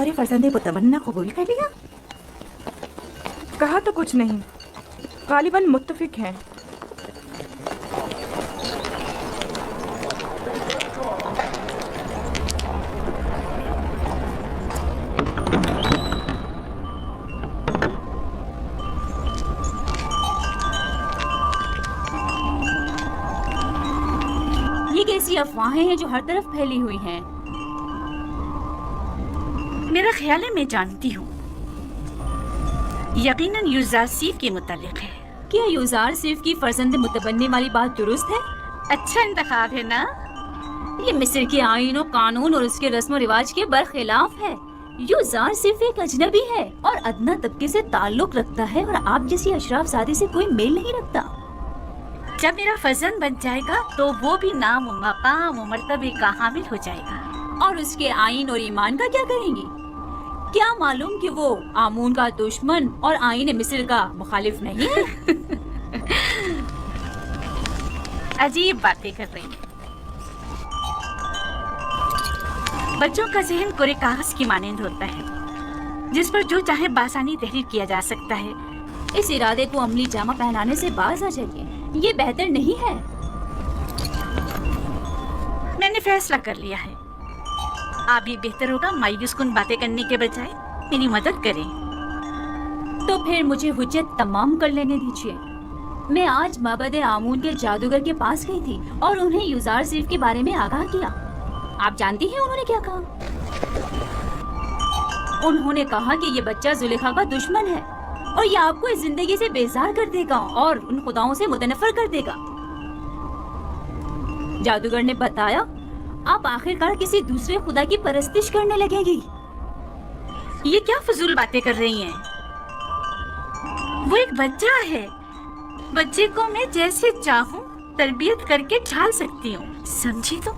और फर्जंदे मुतमन्ना कबूल कर लिया? कहा तो कुछ नहीं, गालिबन मुत्तफिक हैं। ये कैसी अफवाहें हैं जो हर तरफ फैली हुई हैं? मेरा ख्याल है मैं जानती हूँ, यकीनन यूज़ार सीफ के मुतालिक है। क्या यूज़ार सिर्फ की फर्जंद मुतबन्नी वाली बात दुरुस्त है? अच्छा इंतखाब है ना? ये मिस्र के आईन और कानून और उसके रस्म रिवाज के बरखिलाफ है। यूज़ार सिर्फ एक अजनबी है और अदना तबके से ताल्लुक रखता है और आप जैसी अशराफ ज़ादी से कोई मेल नहीं रखता। जब मेरा फर्जंद बन जाएगा तो वो भी नाम और मकाम और मर्तबे का हामिल हो जाएगा। और उसके आईन और ईमान का क्या करेंगी? क्या मालूम कि वो आमून का दुश्मन और आईन मिस्र का मुखालिफ नहीं है? अजीब बातें कर रही है। बच्चों का जहन कोरे कागज की मानंद होता है, जिस पर जो चाहे बासानी तहरीर किया जा सकता है। इस इरादे को अमली जामा पहनाने से बाज आ जाइए, ये बेहतर नहीं है। मैंने फैसला कर लिया है। आप ये बेहतर होगा मायूस कुन बातें करने के बजाय मेरी मदद करें। तो फिर मुझे हुज्जत तमाम कर लेने दीजिए। मैं आज माबद आमून के जादूगर के पास गई थी और उन्हें यूज़ार सिर्फ के बारे में आगाह किया। आप जानती हैं उन्होंने क्या कहा? उन्होंने कहा कि ये बच्चा जुलेखा का दुश्मन है और ये आपको इस जिंदगी से बेजार कर देगा और उन खुदाओं से मुतनफर कर देगा। जादूगर ने बताया, आप आखिरकार किसी दूसरे खुदा की परस्तिश करने लगेगी। ये क्या फजूल बातें कर रही हैं? वो एक बच्चा है। बच्चे को मैं जैसे चाहूं तरबियत करके ढाल सकती हूँ, समझी? तो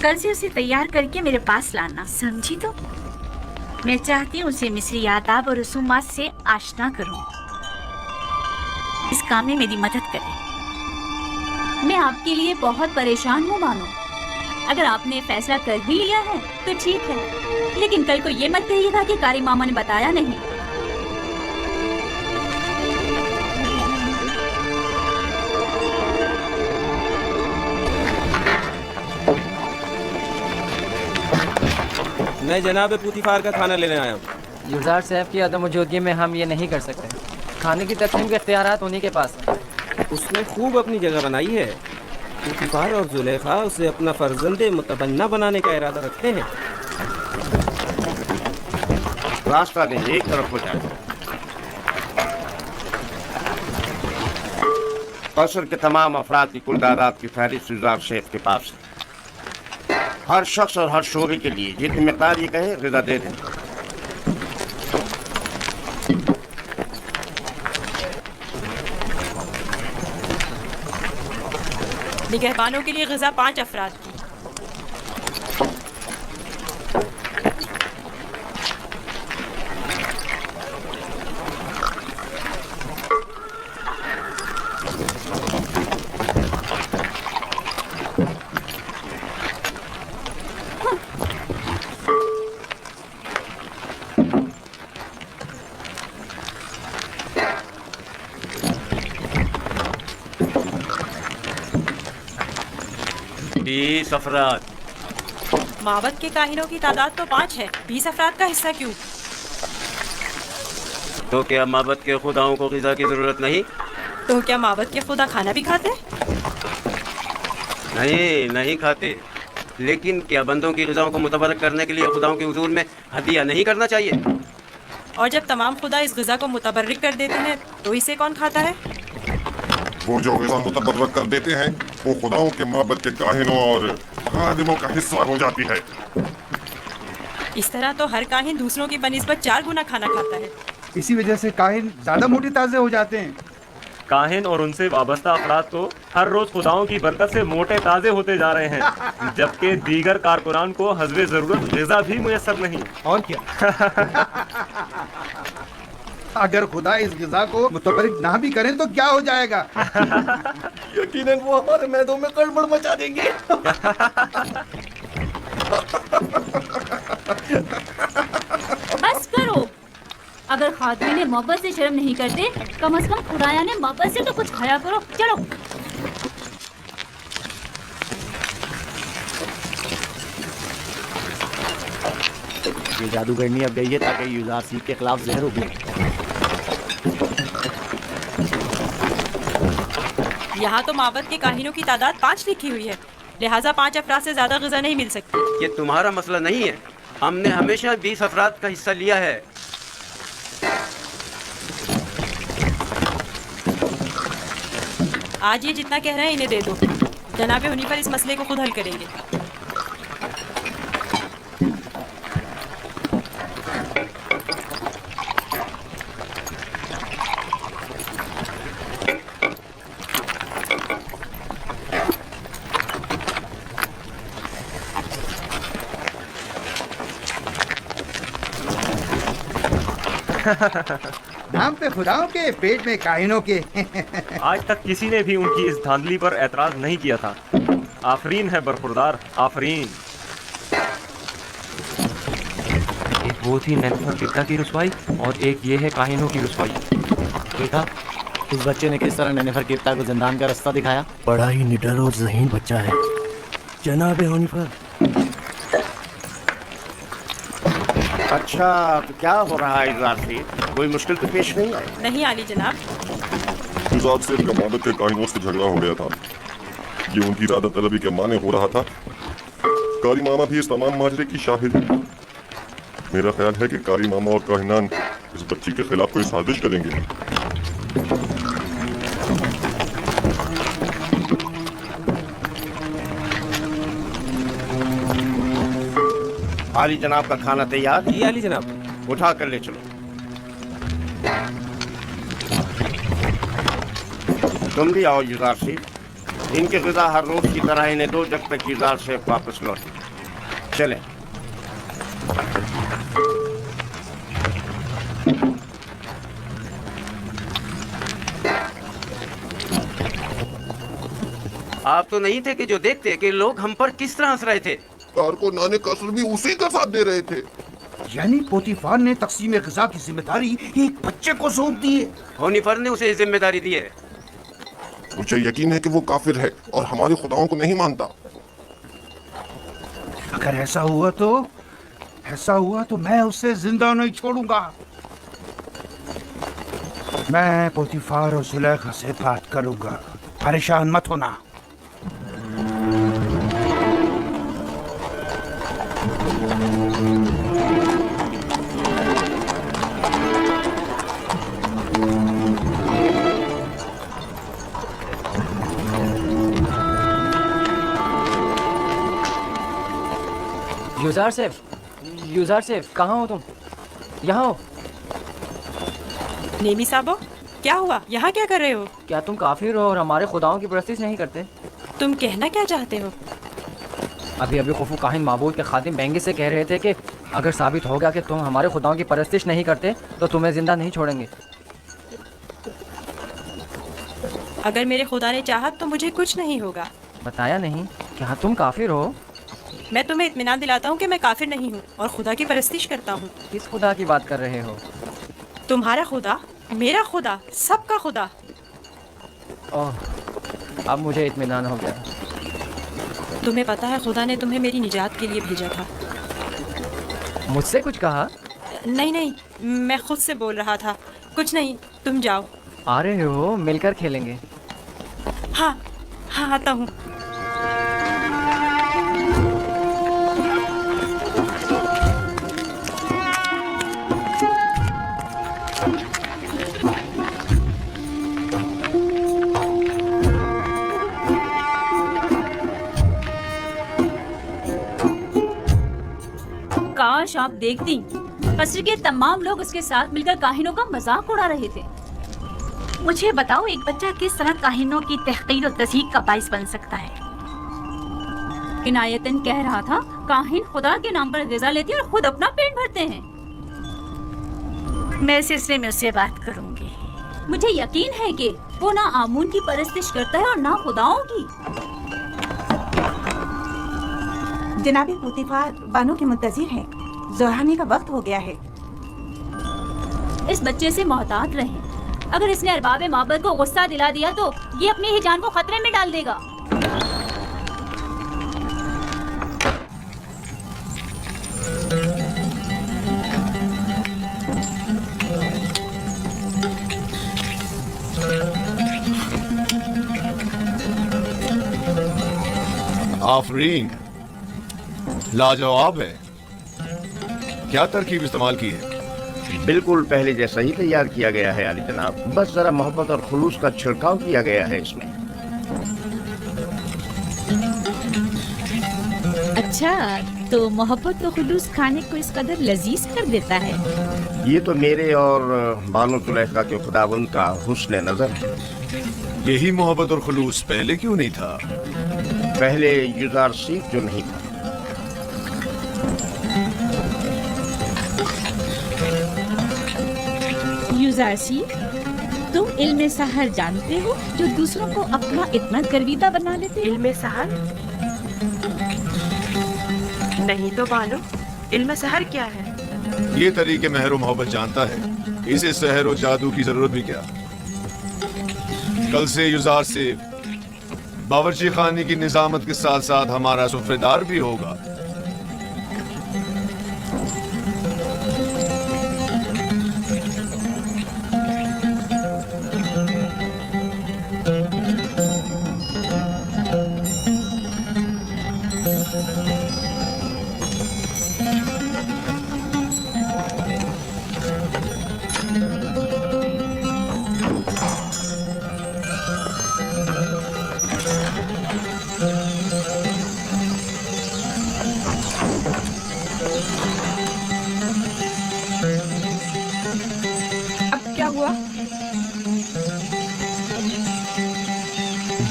कल से उसे तैयार करके मेरे पास लाना, समझी? तो मैं चाहती हूँ उसे मिस्री आदाब और रसूमात से आशना करूँ। इस काम में मेरी मदद करें। मैं आपके लिए बहुत परेशान हूँ मानो। अगर आपने फैसला कर ही लिया है तो ठीक है, लेकिन कल को ये मत कहिएगा कि कारी मामा ने बताया नहीं। मैं जनाब पूतीफार का खाना लेने आया हूँ। यूज़ार साहब की अदम मौजूदगी में हम ये नहीं कर सकते। खाने की तकसीम के इख्तियारात उन्हीं के पास हैं। उसने खूब अपनी जगह बनाई है। पूतीफार और जुलेखा उसे अपना फर्जंदे मुतबन्ना बनाने का इरादा रखते हैं। रास्ता नहीं, एक तरफ हो जाए। कसर के तमाम अफराद की कुल तादाद की फहरिस्त यूज़ार शेफ के पास है। हर शख्स और हर शोबे के लिए जितनी मिक़दार ये कहे ग़िज़ा दे दें। निगहबानों के लिए ग़िज़ा 5 अफराद की। अफराद। माबद के काहिनों की तादाद तो 5 है, 20 अफराद का हिस्सा क्यों? तो क्या माबद के खुदाओं को ग़िज़ा की ज़रूरत नहीं? तो क्या माबद के खुदा खाना भी खाते? नहीं, नहीं खाते। लेकिन क्या बंदों की ग़िज़ाओं को मुतबरक करने के लिए खुदाओं के हुजूर में हदिया नहीं करना चाहिए? और जब तमाम खुदा इस ग़िज़ा को मुतबर्रिक कर देते हैं तो इसे कौन खाता है? वो जो ग़िज़ा मुतबर्रक कर देते हैं वो खुदाओं के माबद के काहिनों और खादिमों का हिस्सा हो जाती है। इस तरह तो हर काहिन दूसरों की बनिस्बत 4 गुना खाना खाता है। इसी वजह से काहिन ज़्यादा मोटे ताज़े हो जाते हैं। काहिन और उनसे वाबस्ता अफराद तो हर रोज खुदाओं की बरकत से मोटे ताज़े होते जा रहे हैं, जबकि दीगर कारकुनान को हस्बे ज़रूरत ग़िज़ा भी मुयस्सर नहीं। और क्या? अगर खुदा इस ग़िज़ा को मुतबर्रिक ना भी करें तो क्या हो जाएगा? यकीनन वो हमारे मैदों में गड़बड़ मचा देंगे। आदमी ने मोहब्बत से शर्म नहीं करते, कम से कम खुदाया ने मोहब्बत से तो कुछ खाया करो। चलो। ये जादूगरनी अब गई है ताकि यूजार सीप के खिलाफ जहर उगले। यहाँ तो माबद के काहिनों की तादाद 5 लिखी हुई है, लिहाजा 5 अफराद से ज्यादा ग़िज़ा नहीं मिल सकती। ये तुम्हारा मसला नहीं है, हमने हमेशा 20 अफराद का हिस्सा लिया है। आज ये जितना कह रहे हैं इन्हें दे दो, जनाब हुनीफर इस मसले को खुद हल करेंगे। नाम पे खुदाओं के, पेट में काहिनों के। आज तक किसी ने भी उनकी इस धांधली पर एतराज नहीं किया था। आफरीन है बरखुरदार, आफरीन। एक वो थी नेनफर किप्ता की रुसवाई और एक ये है काहिनों की रुसवाई। देखा उस बच्चे ने किस तरह नेनेफर किप्ता को जिंदान का रास्ता दिखाया। बड़ा ही निडर और ज़हीन बच्चा है जनाब हुनीफर। अच्छा, तो क्या हो रहा है यूजार सेफ? कोई मुश्किल तो पेश नहीं आई? नहीं आली जनाब। यूजार सेफ का माबद के काहिनों से झगड़ा हो गया था। ये उनकी इरादा तलबी के माने हो रहा था। कारी मामा भी इस तमाम माजरे की शाहिद है। मेरा ख्याल है कि कारी मामा और काहिनान इस बच्ची के खिलाफ कोई साजिश करेंगे। आली जनाब का खाना तैयार? जी आली जनाब। उठा कर ले चलो। तुम भी आओ यूजार सेफ। इनके ग़िज़ा हर रोज की तरह इन्हें दो जब तक यूजार सेफ वापस लौटे। चले। आप तो नहीं थे कि जो देखते कि लोग हम पर किस तरह हंस रहे थे। कारकुनान ने कसर भी उसी का साथ दे रहे थे। यानी पोतीफार ने तकसीम ग़िज़ा की जिम्मेदारी एक बच्चे को सौंप दी है। हुनीफर ने उसे जिम्मेदारी दी है। मुझे यकीन है कि वो काफिर है और हमारे खुदाओं को नहीं मानता। अगर ऐसा हुआ तो मैं उसे जिंदा नहीं छोड़ूंगा। मैं पोतीफार और जुलेखा से बात करूंगा, परेशान मत होना। यूजार सेफ, कहाँ हो तुम? यहाँ हो। नेमी साहब, क्या हुआ? यहाँ क्या कर रहे हो? क्या तुम काफिर हो और हमारे खुदाओं की परस्तिश नहीं करते? तुम कहना क्या चाहते हो? अभी खुफू काहिन माबूद के खादिम बेंगी से कह रहे थे कि अगर साबित हो गया कि तुम हमारे खुदाओं की परस्तिश नहीं करते तो तुम्हें जिंदा नहीं छोड़ेंगे। अगर मेरे खुदा ने चाहा तो मुझे कुछ नहीं होगा। बताया नहीं? क्या तुम काफिर हो? मैं तुम्हें इत्मीनान दिलाता हूँ कि मैं काफिर नहीं हूँ और खुदा की परस्तिश करता हूँ। किस खुदा की बात कर रहे हो? तुम्हारा खुदा, मेरा खुदा, सबका खुदा। ओह, अब मुझे इत्मीनान हो गया। तुम्हें पता है खुदा ने तुम्हें मेरी निजात के लिए भेजा था। मुझसे कुछ कहा? नहीं, मैं खुद से बोल रहा था। कुछ नहीं, तुम जाओ। आ रहे हो? मिलकर खेलेंगे। हाँ, आता हूँ। काश आप देखती, कसर के तमाम लोग उसके साथ मिलकर काहिनों का मजाक उड़ा रहे थे। मुझे बताओ, एक बच्चा किस तरह काहिनों की तहकीर और तज़हीक का बाइस बन सकता है? इनायतन कह रहा था काहिन खुदा के नाम पर ग़िज़ा लेते और खुद अपना पेट भरते हैं। मैं इस सिलसिले में उससे बात करूंगी। मुझे यकीन है कि वो ना आमून की परस्तिश करता है और ना खुदाओं की। जनाबी पोतीफार बानो के मुंतज़िर हैं। ज़ोहानी का वक्त हो गया है। इस बच्चे से मोहतात रहें। अगर इसने अरबाब माबद को गुस्सा दिला दिया तो ये अपनी ही जान को खतरे में डाल देगा। आफरीन, लाजवाब है। क्या तरकीब इस्तेमाल की है? बिल्कुल पहले जैसा ही तैयार किया गया है आली जनाब, बस जरा मोहब्बत और खुलूस का छिड़काव किया गया है इसमें। अच्छा, तो मोहब्बत और खुलूस खाने को इस कदर लजीज कर देता है। ये तो मेरे और बानो जुलैखा के खुदावंद का हुस्न नजर है। यही मोहब्बत और खुलूस पहले क्यों नहीं था? पहले युजार सीख जो नहीं था। युजारसी, तुम इल्म सहर जानते हो जो दूसरों को अपना इतना गर्विदा बना लेते? इल्म सहर? नहीं तो बानो, इल्म सहर क्या है? ये तरीके महर और मोहब्बत जानता है, इसे सहर और जादू की जरूरत भी क्या। कल से युजार से बावर्ची खाने की निजामत के साथ साथ हमारा सुफ्रेदार भी होगा।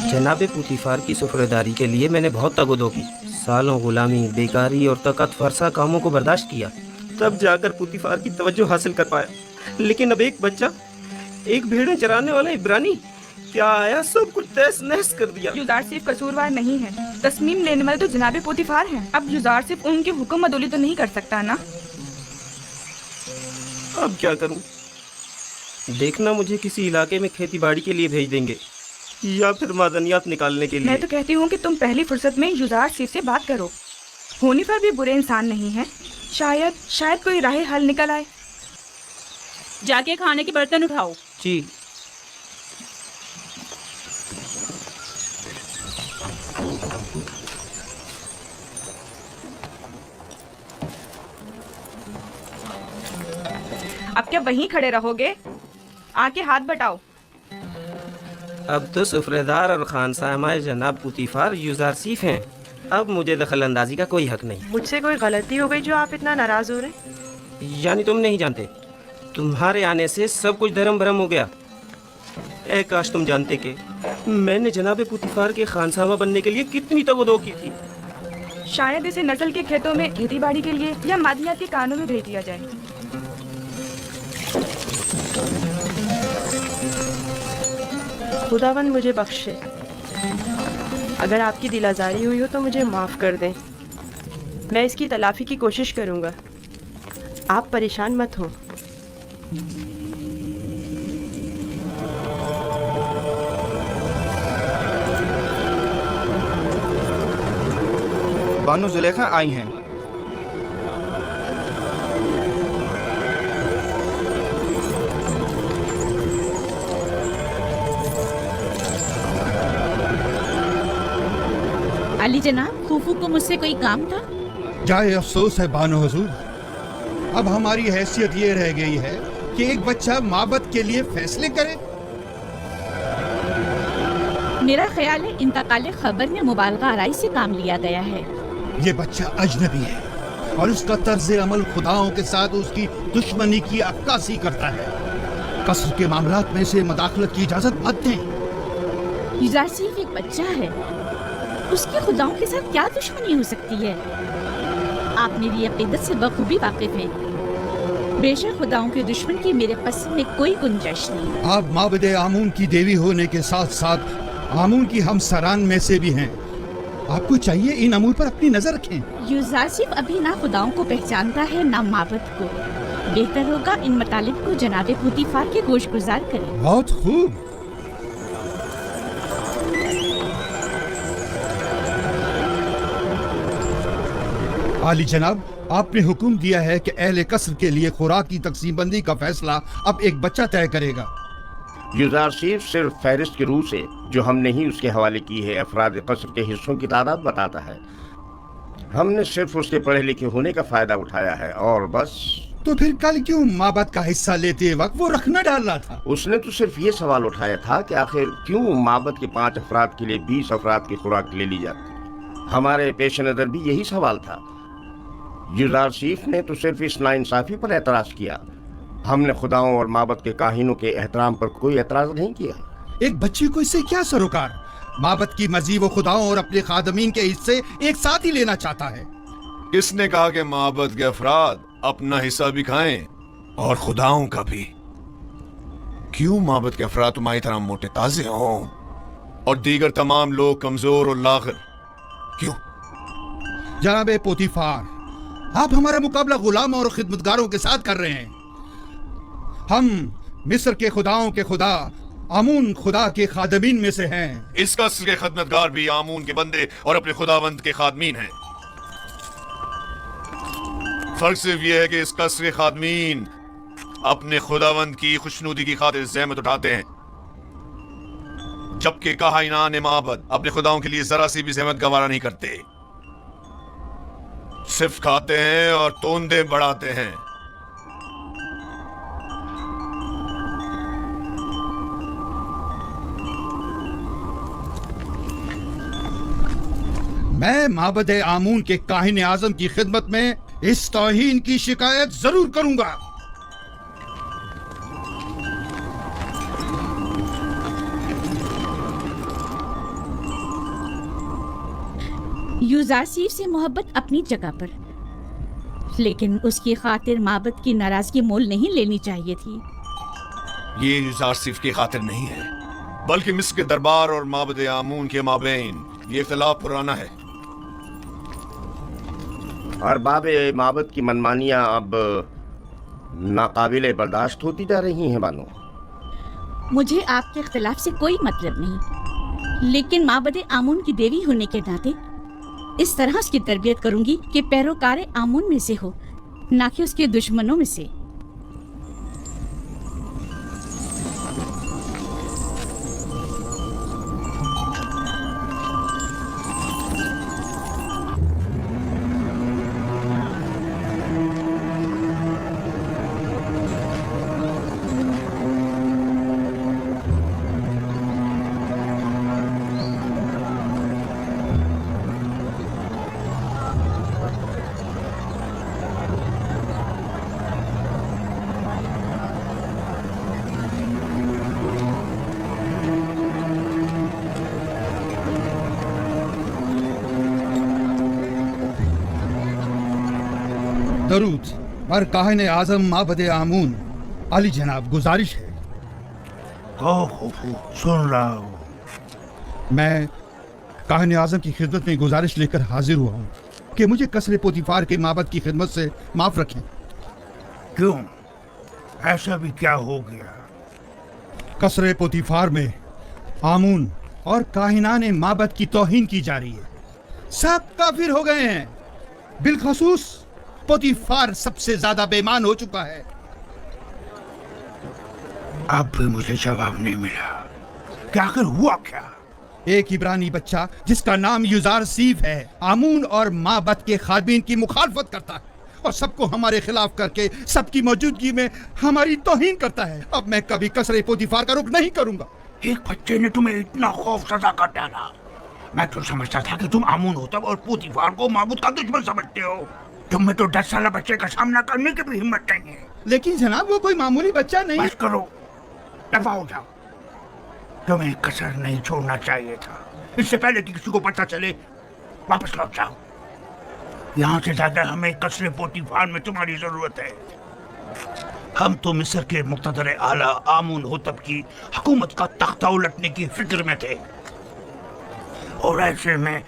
जनाब पुतीफार की सुफरेदारी के लिए मैंने बहुत तगदो की, सालों गुलामी, बेकारी और तकत फरसा कामों को बर्दाश्त किया, तब जाकर पुतीफार की तवज्जो हासिल कर पाया। लेकिन अब एक बच्चा, एक भेड़ें चराने वाला इब्रानी क्या आया, सब कुछ तहस नहस कर दिया। युजार सिर्फ कसूरवार नहीं है, तस्मीम लेने वाले तो जनाब पुतीफार हैं। अब युजार सिर्फ उनकी हुक्म अदोली तो नहीं कर सकता ना। अब क्या करूं? देखना मुझे किसी इलाके में खेती बाड़ी के लिए भेज देंगे या फिर मादनियात निकालने के लिए। मैं तो कहती हूँ कि तुम पहली फुर्सत में युजार सिर्फ से बात करो। होनीफर भी बुरे इंसान नहीं है, शायद कोई राह हल निकल आए। जाके खाने के बर्तन उठाओ। जी। अब क्या वहीं खड़े रहोगे? आके हाथ बटाओ। अब तो सुफरेदार और खानसामा जनाब पुतीफार युजारसीफ हैं। अब मुझे दखल अंदाजी का कोई हक नहीं। मुझसे कोई गलती हो गई जो आप इतना नाराज हो रहे? यानी तुम नहीं जानते, तुम्हारे आने से सब कुछ धर्म भरम हो गया। ए काश तुम जानते कि मैंने जनाब पुतीफार के खानसामा बनने के लिए कितनी तगदो की थी। शायद इसे नस्ल के खेतों में खेती बाड़ी के लिए या मादनियात के कानों में भेज दिया जाए। खुदावंद मुझे बख्शे, अगर आपकी दिल आज़ारी हुई हो तो मुझे माफ़ कर दें। मैं इसकी तलाफ़ी की कोशिश करूँगा, आप परेशान मत हो। बानो जुलेखा आई हैं। अली जनाब, खूफू को मुझसे कोई काम था? जाए अफसोस है बानो हुजूर, अब हमारी हैसियत ये रह गई है कि एक बच्चा माबद के लिए फैसले करे। मेरा ख्याल है इंतकाल खबर में मुबालगा आराई से काम लिया गया है। ये बच्चा अजनबी है और उसका तर्ज अमल खुदाओं के साथ उसकी दुश्मनी की अक्कासी करता है। कसर के मामलात में से मदाखलत की इजाजत मत दें। युजार सिर्फ एक बच्चा है, उसकी खुदाओं के साथ क्या दुश्मनी हो सकती है? आप मेरी अकीदत से बखूबी वाकिफ हैं। बेशक खुदाओं के दुश्मन की मेरे पसंद में कोई गुंजाइश नहीं। आप माबद आमून की देवी होने के साथ साथ आमून की हमसरान में से भी हैं। आपको चाहिए इन अमूर पर अपनी नजर रखें। युजार सिर्फ अभी ना खुदाओं को पहचानता है ना माबद को। बेहतर होगा इन मतालिब को जनाबे पुतीफार के गोश गुजार करें। बहुत खूब। आली जनाब, आपने हुक्म दिया है कि अहले कसर के लिए खुराक की तकसीम बंदी का फैसला अब एक बच्चा तय करेगा। युजार सिर्फ फहरिस्त की रूह से जो हमने ही उसके हवाले की है अफराद कसर के हिस्सों की तादाद बताता है। हमने सिर्फ उसके पढ़े लिखे होने का फायदा उठाया है और बस। तो फिर कल क्यों माबद का हिस्सा लेते वक्त वो रखना डालना था? उसने तो सिर्फ ये सवाल उठाया था कि आखिर क्यों माबद के 5 अफराद के लिए 20 अफराद की खुराक ले ली जाती। हमारे पेश नज़र भी यही सवाल था। युजार सीफ ने तो सिर्फ इस नाइंसाफी पर एतराज किया। हमने खुदाओं और माबद के काहिनों के एहतराम पर कोई एतराज नहीं किया। एक बच्चे को इससे क्या सरोकार? माबद की मर्जी वो खुदाओं और अपने खादमीन के हिस्से एक साथ ही लेना चाहता है। किसने कहा कि माबद के अफराद अपना हिस्सा भी खाएं और खुदाओं का भी? क्यों माबद के अफराद तुम्हारी तरह मोटे ताजे हों और दीगर तमाम लोग कमजोर और लागर? क्यों? जनाबे पोतीफार, आप हमारा मुकाबला गुलाम और खिदमतगारों के साथ कर रहे हैं। हम मिस्र के खुदाओं के खुदा आमून खुदा के खादमीन में से हैं। इस कसर के खिदमतगार भी आमून के बंदे और अपने खुदावंद के खादमीन हैं। फर्क सिर्फ यह है कि इस कसर के खादमीन अपने खुदावंद की खुशनुदी की खातिर ज़हमत उठाते हैं, जबकि काहिनान माबद अपने खुदाओं के लिए जरा सी भी ज़हमत गवारा नहीं करते, सिर्फ खाते हैं और तोंदे बढ़ाते हैं। मैं माबद आमून के काहिन आजम की खिदमत में इस तौहीन की शिकायत जरूर करूंगा। युजारसीफ से मोहब्बत अपनी जगह पर, लेकिन उसकी खातिर माबद की नाराजगी मोल नहीं लेनी चाहिए थी। ये युजारसीफ की खातिर नहीं है, बल्कि मिस्र के दरबार और माबद आमून के माबैन ये इख्तिलाफ पुराना है। और बाबे माबद की मनमानियां अब नाकाबिले बर्दाश्त होती जा रही हैं बानो। मुझे आपके इख्तिलाफ से कोई मतलब नहीं, लेकिन माबद आमून की देवी होने के नाते इस तरह उसकी तरबियत करूंगी कि पैरोकार आमून में से हो, ना कि उसके दुश्मनों में से। दरूद पर काहिन आजम माबद आमून। अली जनाब, गुजारिश है। सुन रहा हूँ। मैं काहिन आजम की खिदमत में गुजारिश लेकर हाजिर हुआ हूँ कि मुझे कसरे पोतीफार के माबद की खिदमत से माफ रखें। क्यों? ऐसा भी क्या हो गया? कसरे पोतीफार में आमून और काहिनान माबद की तौहीन की जा रही है। सब काफिर हो गए हैं, बिलखसूस पोतीफार सबसे ज्यादा बेईमान हो चुका है। अब भी मुझे जवाब नहीं मिला कि आखिर हुआ क्या? एक इब्रानी बच्चा जिसका नाम युजार सीफ है आमून और माबद के खादमीन की मुखालफत करता है और सबको हमारे खिलाफ करके सबकी मौजूदगी में हमारी तौहीन करता है। अब मैं कभी कसरे पोतीफार का रुख नहीं करूंगा। एक बच्चे ने तुम्हें इतना खौफ सजा कर डाला। मैं तो समझता था कि तुम आमून हो तब और पोतीफार को माबूद का दुश्मन समझते हो। तुम में तो 10 साल बच्चे का सामना करने की भी हिम्मत नहीं है। लेकिन जनाब, वो कोई मामूली बच्चा नहीं। बस करो, दफा हो जाओ। तुम्हें कसर नहीं छोड़ना चाहिए था। इससे पहले कि किसी को पता चले वापस लौट जाओ। यहाँ से ज्यादा हमें कसरे पोतीफार में तुम्हारी जरूरत है। हम तो मिस्र के मुक़्तदर आला आमून होतब की हुकूमत का तख्ता उलटने की फिक्र में थे और ऐसे में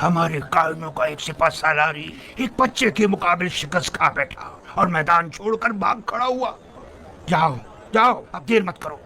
हमारे कायमों का एक सिपा सालारी एक बच्चे के मुकाबले शिकस्त खा बैठा और मैदान छोड़कर भाग खड़ा हुआ। जाओ जाओ, अब देर मत करो।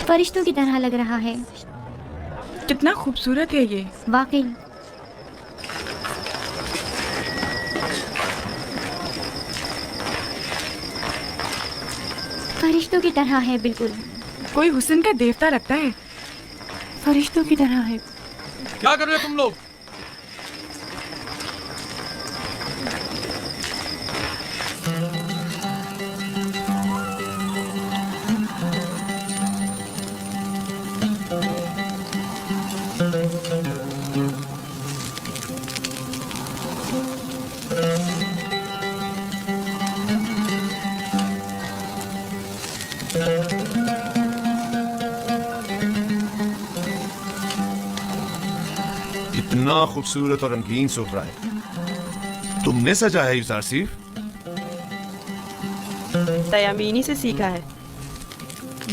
फरिश्तों की तरह लग रहा है। कितना खूबसूरत है ये। वाकई। फरिश्तों की तरह है बिल्कुल। कोई हुस्न का देवता लगता है। फरिश्तों की तरह है। क्या कर रहे हो तुम लोग? इतना खूबसूरत और रंगीन सोफा है, तुमने सजा है युजार सीफ? तयामीनी से सीखा है।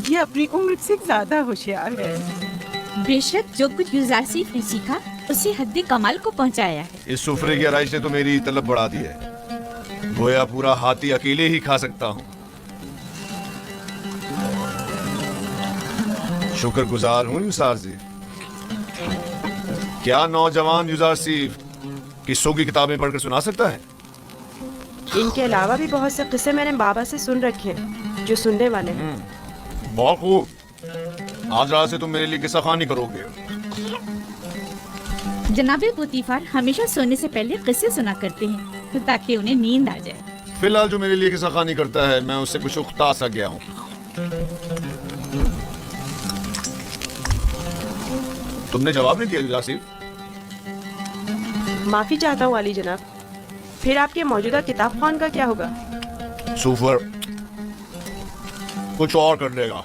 ये अपनी उम्र से ज्यादा होशियार है। बेशक जो कुछ यूजारसीफ ने सीखा उसे हद्द कमाल को पहुंचाया है। इस सुफरे की आराइश ने तो मेरी तलब बढ़ा दी है। गोया पूरा हाथी अकेले ही खा सकता हूँ। शुक्रगुजार हूँ युजार सीफ। क्या नौजवान युजार सीफ किस्सों की किताबें पढ़कर सुना सकता है? इनके अलावा भी बहुत से किस्से मैंने बाबा से सुन रखे हैं जो सुनने वाले हैं। बहुत खूब। आज रात से तुम मेरे लिए किस्सा खानी करोगे। जनाबे पुतीफार हमेशा सोने से पहले किस्से सुना करते हैं ताकि उन्हें नींद आ जाए। फिलहाल जो मेरे लिए किस्सा खानी करता है मैं उससे कुछ उकता सा गया हूँ। तुमने जवाब नहीं दिया युजार सीफ। माफी चाहता हूँ अली जनाब। फिर आपके मौजूदा किताब खान का क्या होगा? सुफर कुछ और कर लेगा।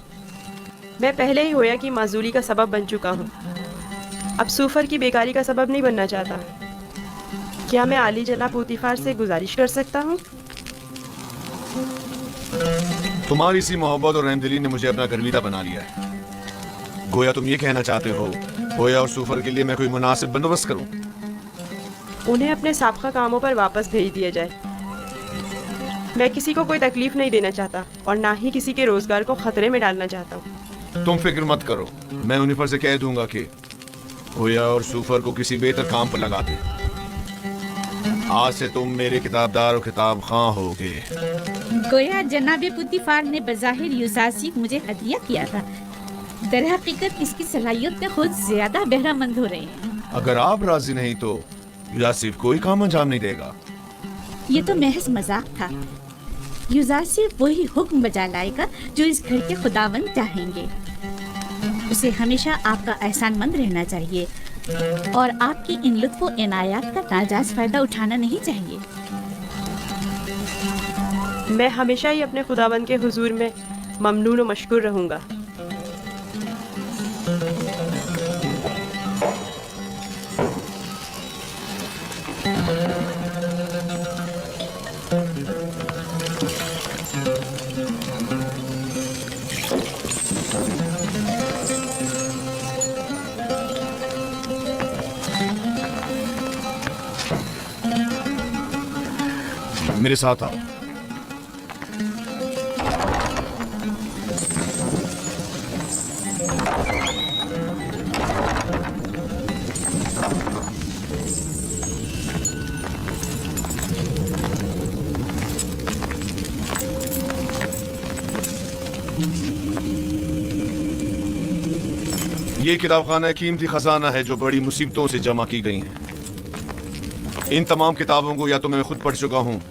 मैं पहले ही होया की माजूरी का सबब बन चुका हूँ। अब सूफर की बेकारी का सबब नहीं बनना चाहता। क्या मैं आली जनाब पुतीफार से गुजारिश कर सकता हूँ? तुम्हारी सी मोहब्बत और रहमदिली ने मुझे अपना गर्मीदा बना लिया है। गोया तुम ये कहना चाहते हो गोया और सूफर के लिए मैं कोई मुनासिब बंदोबस्त करूं? उन्हें अपने साबका कामों पर वापस भेज दिया जाए। मैं किसी को कोई तकलीफ नहीं देना चाहता और ना ही किसी के रोजगार को खतरे में डालना चाहता हूँ। तुम फिक्र मत करो, मैं उन्हीं पर से कह दूंगा कि गोया और सूफर को किसी बेहतर काम पर लगा दे। आज से तुम मेरे किताबदार और किताब खां होगे। गोया जनाबे पुतीफार ने बज़ाहिर यूजारसीफ मुझे हदिया किया था। दरहकीकत इसकी सलाहियत से खुद ज्यादा बहरामंद हो रहे हैं। अगर आप राजी नहीं तो युजारसीफ कोई काम अंजाम नहीं देगा। ये तो महज मजाक था। यूजारसीफ वही हुक्म बजा लाएगा जो इस घर के खुदावंद चाहेंगे। उसे हमेशा आपका एहसानमंद रहना चाहिए और आपकी इन लुत्फ़ो इनायात का नाजायज़ फायदा उठाना नहीं चाहिए। मैं हमेशा ही अपने खुदावंद के हुजूर में ममनून और मशकूर रहूंगा। मेरे साथ आओ। ये किताबखाना कीमती खजाना है जो बड़ी मुसीबतों से जमा की गई हैं। इन तमाम किताबों को या तो मैं खुद पढ़ चुका हूँ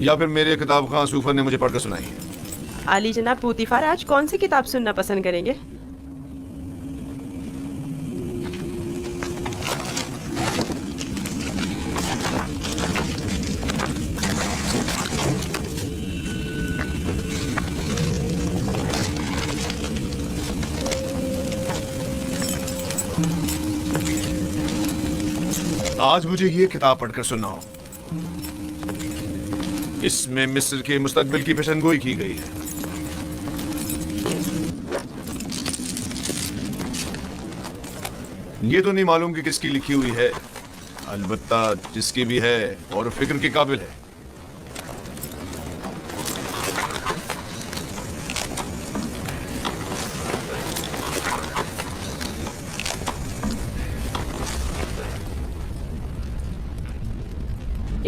या फिर मेरे किताब खां सूफर ने मुझे पढ़कर सुनाई है। आली जनाब पुतीफार आज कौन सी किताब सुनना पसंद करेंगे? آج مجھے یہ کتاب پڑھ کر سناؤ. اس میں مصر کے مستقبل کی پیشن گوئی کی گئی ہے. یہ تو نہیں معلوم کہ کس کی لکھی ہوئی ہے، البتہ جس کی بھی ہے اور فکر کے قابل ہے.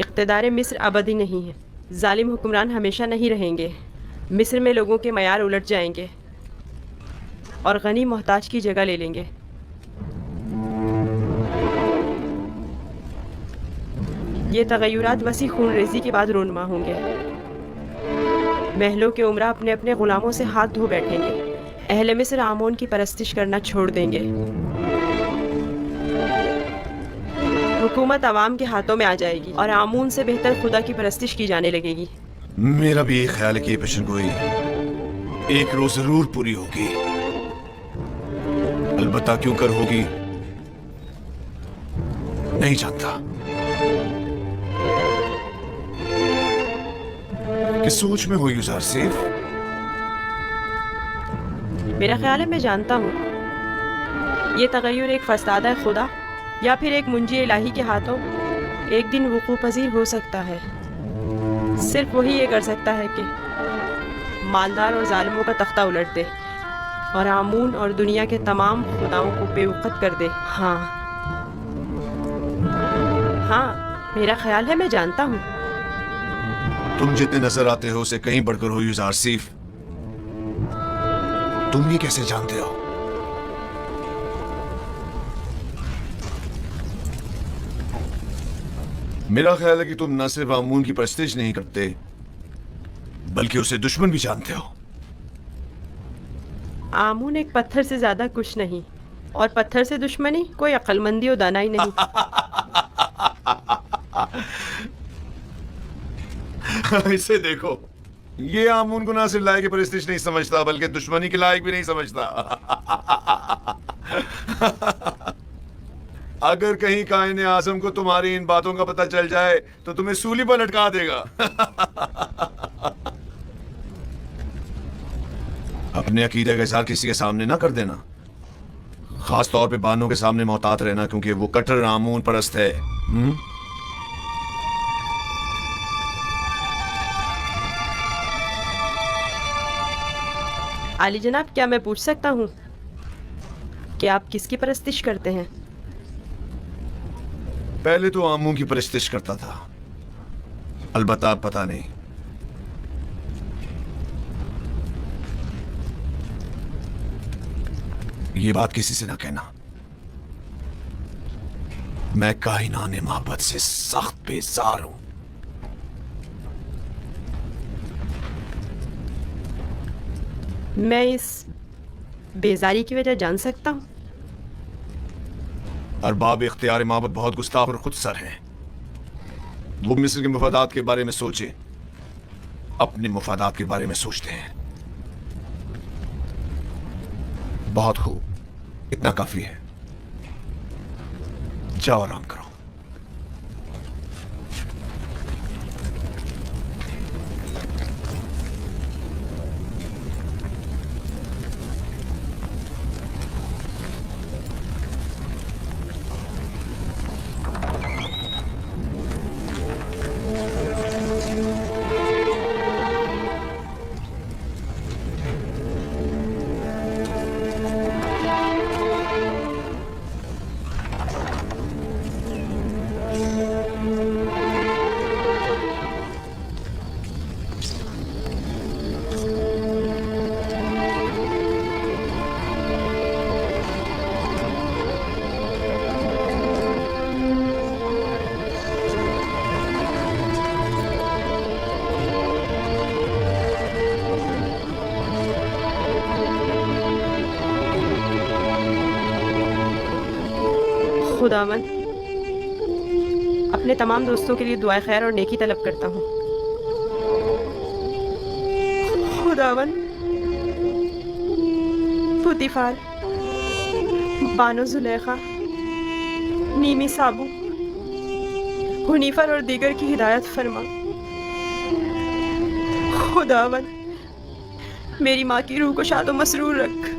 اقتدار مصر ابدی نہیں ہے. ظالم حکمران ہمیشہ نہیں رہیں گے. مصر میں لوگوں کے معیار الٹ جائیں گے اور غنی محتاج کی جگہ لے لیں گے. یہ تغیرات وسیع خون ریزی کے بعد رونما ہوں گے. محلوں کے عمرہ اپنے اپنے غلاموں سے ہاتھ دھو بیٹھیں گے. اہل مصر آمون کی پرستش کرنا چھوڑ دیں گے. حکومت عوام کے ہاتھوں میں آ جائے گی اور آمون سے بہتر خدا کی پرستش کی جانے لگے گی. میرا بھی ایک خیال ہے کہ یہ پیشن گوئی ایک روز ضرور پوری ہوگی. البتہ کیوں کر ہوگی نہیں جانتا. کس سوچ میں ہو یوزار سیف؟ میرا خیال ہے میں جانتا ہوں. یہ تغیر ایک فرستادہ خدا یا پھر ایک منجی الہی کے ہاتھوں ایک دن وقوع پذیر ہو سکتا ہے. صرف وہی یہ کر سکتا ہے کہ مالدار اور ظالموں کا تختہ الٹ دے اور آمون اور دنیا کے تمام خداؤں کو بے وقت کر دے. ہاں میرا خیال ہے میں جانتا ہوں. تم جتنے نظر آتے ہو اسے کہیں بڑھ کر ہو یوزار سیف. تم یہ کیسے جانتے ہو؟ میرا خیال ہے کہ تم نہ صرف آمون کی پرستش نہیں کرتے بلکہ اسے دشمن بھی جانتے ہو. آمون ایک پتھر سے زیادہ کچھ نہیں اور پتھر سے دشمنی کوئی عقل مندی اور دانائی نہیں. اسے دیکھو، یہ آمون کو نہ صرف لائق کی پرستش نہیں سمجھتا بلکہ دشمنی کے لائق بھی نہیں سمجھتا. اگر کہیں قائد اعظم کو تمہاری ان باتوں کا پتہ چل جائے تو تمہیں سولی پر لٹکا دے گا. اپنے عقیدے کا اظہار کسی کے سامنے نہ کر دینا، خاص طور پہ بانوں کے سامنے محتاط رہنا کیونکہ وہ کٹر آمون پرست ہے. عالی جناب، کیا میں پوچھ سکتا ہوں کہ آپ کس کی پرستش کرتے ہیں؟ پہلے تو آمون کی پرستش کرتا تھا، البتہ اب پتہ نہیں. یہ بات کسی سے نہ کہنا. میں کائنان محبت سے سخت بیزار ہوں. میں اس بیزاری کی وجہ جان سکتا ہوں؟ ارباب اختیار محبت بہت گستاخ اور خود سر ہیں. وہ مصر کے مفادات کے بارے میں سوچیں، اپنے مفادات کے بارے میں سوچتے ہیں. بہت خوب، اتنا کافی ہے. جاؤ آرام کرو. خداوند، اپنے تمام دوستوں کے لیے دعائے خیر اور نیکی طلب کرتا ہوں. خداوند، پوتیفار بانو زلیخا، نیمی صابو، حنیفر اور دیگر کی ہدایت فرما۔ خداوند میری ماں کی روح کو شاد و مسرور رکھ۔